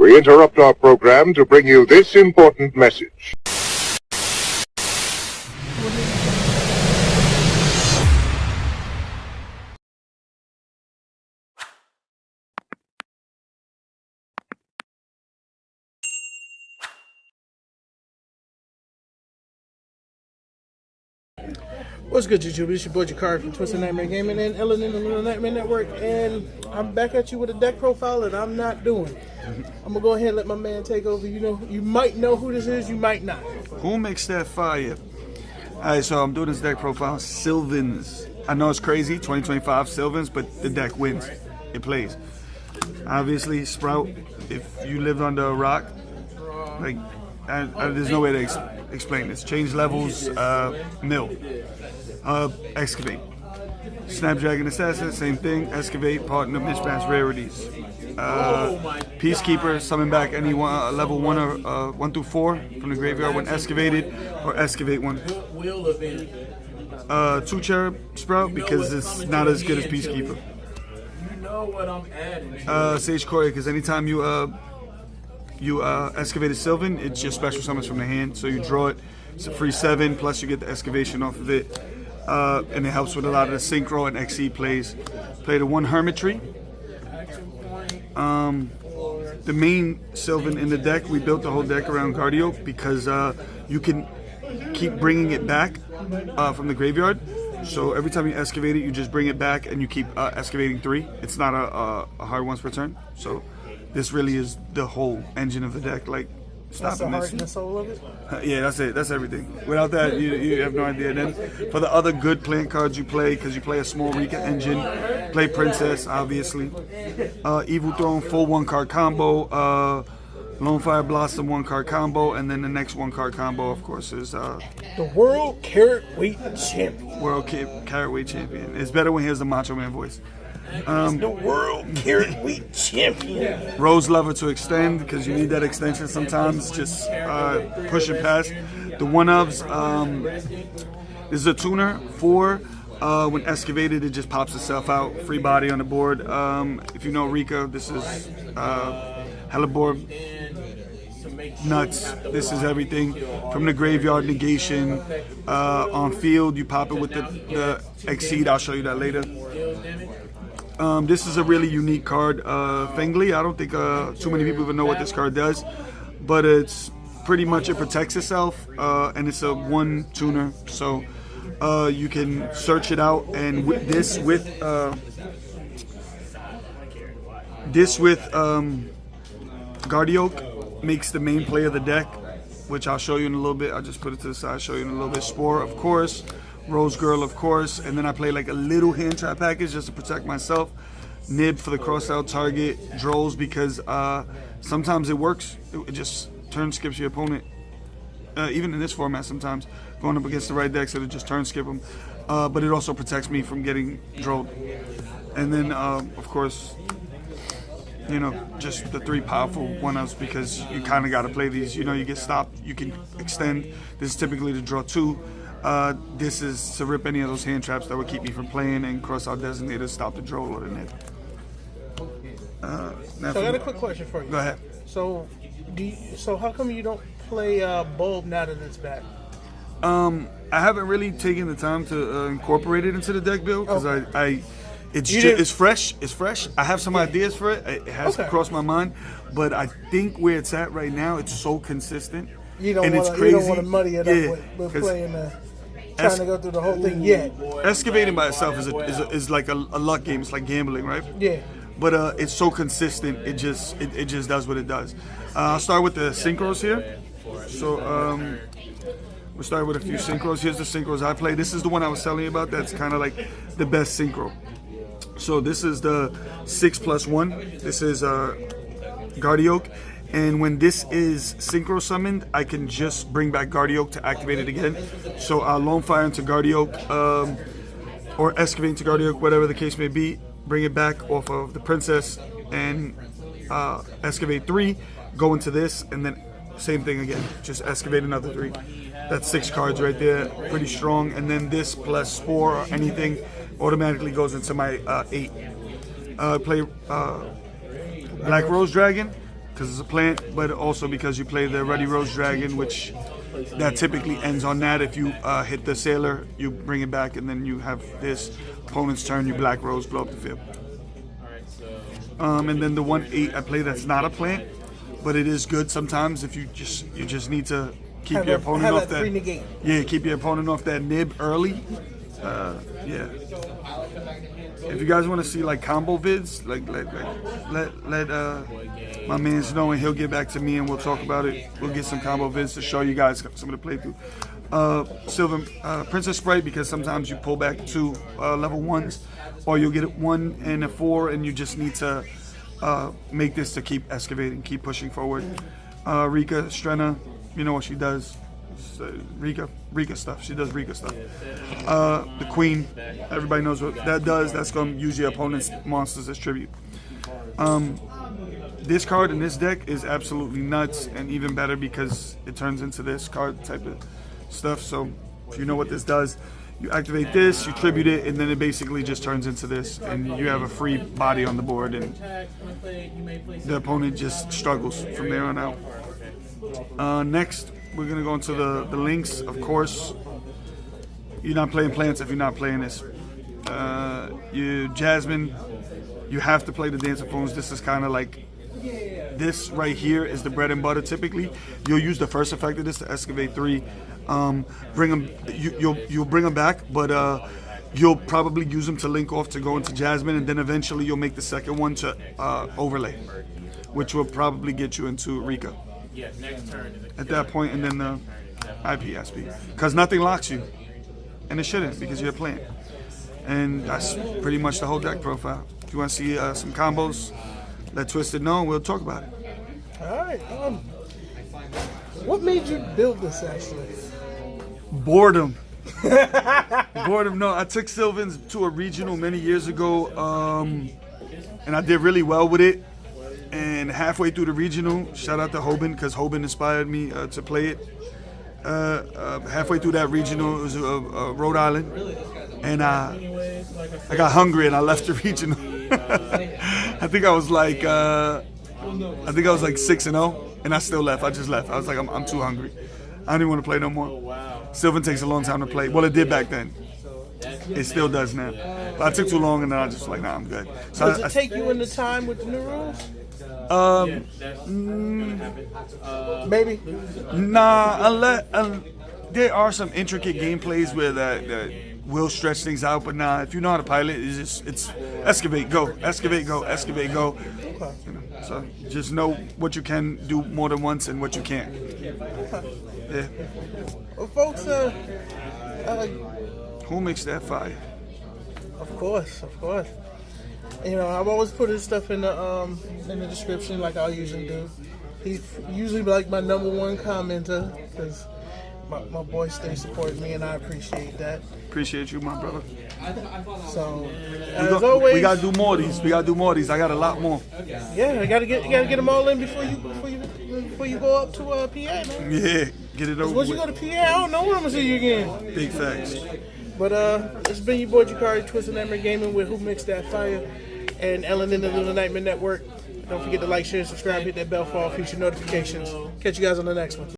We interrupt our program to bring you this important message. What's good, YouTube? It's your boy Jakari from Twisted Nightmare Gaming and Ellen in the Little Nightmare Network, and I'm back at you with a deck profile that I'm not doing. I'm gonna go ahead and let my man take over. You know, you might know who this is, you might not. Who makes that fire? Alright, so I'm doing this deck profile. Sylvan's. I know it's crazy, 2025 Sylvan's, but the deck wins. It plays. Obviously, Sprout, if you lived under a rock, like, there's no way to explain this. Change levels, mill. Excavate. Snapdragon Assassin, same thing. Excavate, partner, mismatch rarities. Peacekeeper, summon back any one, level 1 or 1 through 4 from the graveyard when excavated, or excavate 1. 2 Cherub Sprout because it's not as good as Peacekeeper. Sage Courier, because anytime you excavate a Sylvan, it's just special summons from the hand, so you draw it. It's a free 7, plus you get the excavation off of it, and it helps with a lot of the synchro and XE plays. Play the 1 Hermitry. The main Sylvan in the deck, we built the whole deck around Guardio because you can keep bringing it back from the graveyard. So every time you excavate it, you just bring it back and you keep excavating 3. It's not a hard once per turn. So this really is the whole engine of the deck. Like, That's the heart and the soul of it? Yeah, that's it. That's everything. Without that, you have no idea. Then for the other good playing cards you play, because you play a small Rika engine, play Princess, obviously. Evil Throne, full 1-card combo. Lone Fire Blossom 1-card combo, and then the next 1-card combo, of course, is the World Carrot Weight Champion. World Carrot Weight Champion. It's better when he has the Macho Man voice. The World Carrot Weight Champion. Rose Lover to extend, because you need that extension sometimes. Just push it past. The one-ofs, this is a tuner. 4, when excavated, it just pops itself out. Free body on the board. If you know Rika, this is Hellebore. Nuts. This is everything from the graveyard negation. On field, you pop it with the Exceed. I'll show you that later. This is a really unique card. Fengli, I don't think too many people even know what this card does, but it's pretty much, it protects itself, and it's a 1 tuner. So you can search it out, and with Guardioak makes the main play of the deck, which I'll show you in a little bit. I'll just put it to the side, show you in a little bit. Spore, of course. Rose Girl, of course. And then I play like a little hand trap package just to protect myself. Nib for the cross-out target. Drolls, because sometimes it works. It just turn skips your opponent. Even in this format sometimes. Going up against the right decks, it'll just turn skip them. But it also protects me from getting drolled. And then, of course, you know, just the 3 powerful one-ups, because you kind of got to play these. You know, you get stopped, you can extend. This is typically to draw 2. This is to rip any of those hand traps that would keep me from playing, and cross-out designated, stop the droll or the nib. So I got a quick question for you. Go ahead. So, so how come you don't play Bulb now that it's back? I haven't really taken the time to incorporate it into the deck build, because it's fresh. It's fresh. I have some ideas for it. It has crossed my mind, but I think where it's at right now, it's so consistent. You don't want to muddy it up with playing trying to go through the whole thing yet. Excavating by itself is like a luck game. It's like gambling, right? Yeah. But it's so consistent. It just does what it does. I'll start with the synchros here. So we'll start with a few synchros. Here's the synchros I play. This is the one I was telling you about. That's kind of like the best synchro. So this is the 6+1. This is Guardioak. And when this is synchro summoned, I can just bring back Guardioak to activate it again. So I'll Lone Fire into Guardioak, or excavate into Guardioak, whatever the case may be. Bring it back off of the Princess and excavate 3. Go into this, and then same thing again. Just excavate another 3. That's 6 cards right there. Pretty strong. And then this plus Spore or anything automatically goes into my 8. Play Black Rose Dragon. because it's a plant, but also because you play the Ruddy Rose Dragon, which that typically ends on that. If you hit the Sailor, you bring it back, and then you have this opponent's turn, you Black Rose, blow up the field. And then the 1/8 I play that's not a plant, but it is good sometimes if you just need to keep your opponent off that. Yeah, keep your opponent off that nib early. Yeah. If you guys want to see like combo vids, like let my man's know, and he'll get back to me and we'll talk about it. We'll get some combo vids to show you guys some of the playthrough. Sylvan Princess Sprite, because sometimes you pull back 2 level 1s, or you'll get 1 and a 4, and you just need to make this to keep excavating, keep pushing forward. Rika Strenna, you know what she does. Rika stuff. She does Rika stuff. The Queen, everybody knows what that does. That's going to use your opponent's monsters as tribute. This card in this deck is absolutely nuts, and even better because it turns into this card type of stuff. So if you know what this does, you activate this, you tribute it, and then it basically just turns into this, and you have a free body on the board, and the opponent just struggles from there on out. Next, we're going to go into the links. Of course, you're not playing plants if you're not playing this. Jasmine, you have to play the Dance of Phones. This is kind of like, this right here is the bread and butter typically. You'll use the first effect of this to excavate 3. Bring them, you'll bring them back, but you'll probably use them to link off to go into Jasmine, and then eventually you'll make the second one to overlay, which will probably get you into Rika at that point, and then the IPSP, because nothing locks you, and it shouldn't, because you're playing. And that's pretty much the whole deck profile. If you want to see some combos, let Twisted know, and we'll talk about it. All right. What made you build this actually? Boredom. Boredom. No, I took Sylvan's to a regional many years ago, and I did really well with it. And halfway through the regional, shout out to Hoban, because Hoban inspired me to play it. Halfway through that regional, it was Rhode Island, and I got hungry and I left the regional. I think I was like 6-0, and I still left. I just left. I was like, I'm too hungry. I don't even want to play no more. Sylvan takes a long time to play. Well, it did back then. It still does now. But I took too long, and then I just like, nah, I'm good. So does it take you into time with the new rules? Maybe. Nah, there are some intricate gameplays where that will stretch things out, but nah, if you know how to pilot, it's excavate, go, excavate, go, excavate, go. Okay. You know, so just know what you can do more than once and what you can't. Yeah. Well, folks, who makes that fire? Of course. You know, I've always put his stuff in the description, like I usually do. He's usually like my #1 commenter, because my boy stays supporting me, and I appreciate that. Appreciate you, my brother. So, as always, we gotta do more of these. I got a lot more. Yeah, you gotta get them all in before you go up to PA, man. Yeah, get it over. Once you go to PA, I don't know when I'm gonna see you again. Big facts. But it's been your boy Jakari, Twisted Nightmare Gaming, with Who Mixed That Fire, and Ellen in the Little Nightmare Network. Don't forget to like, share, subscribe, hit that bell for all future notifications. Catch you guys on the next one.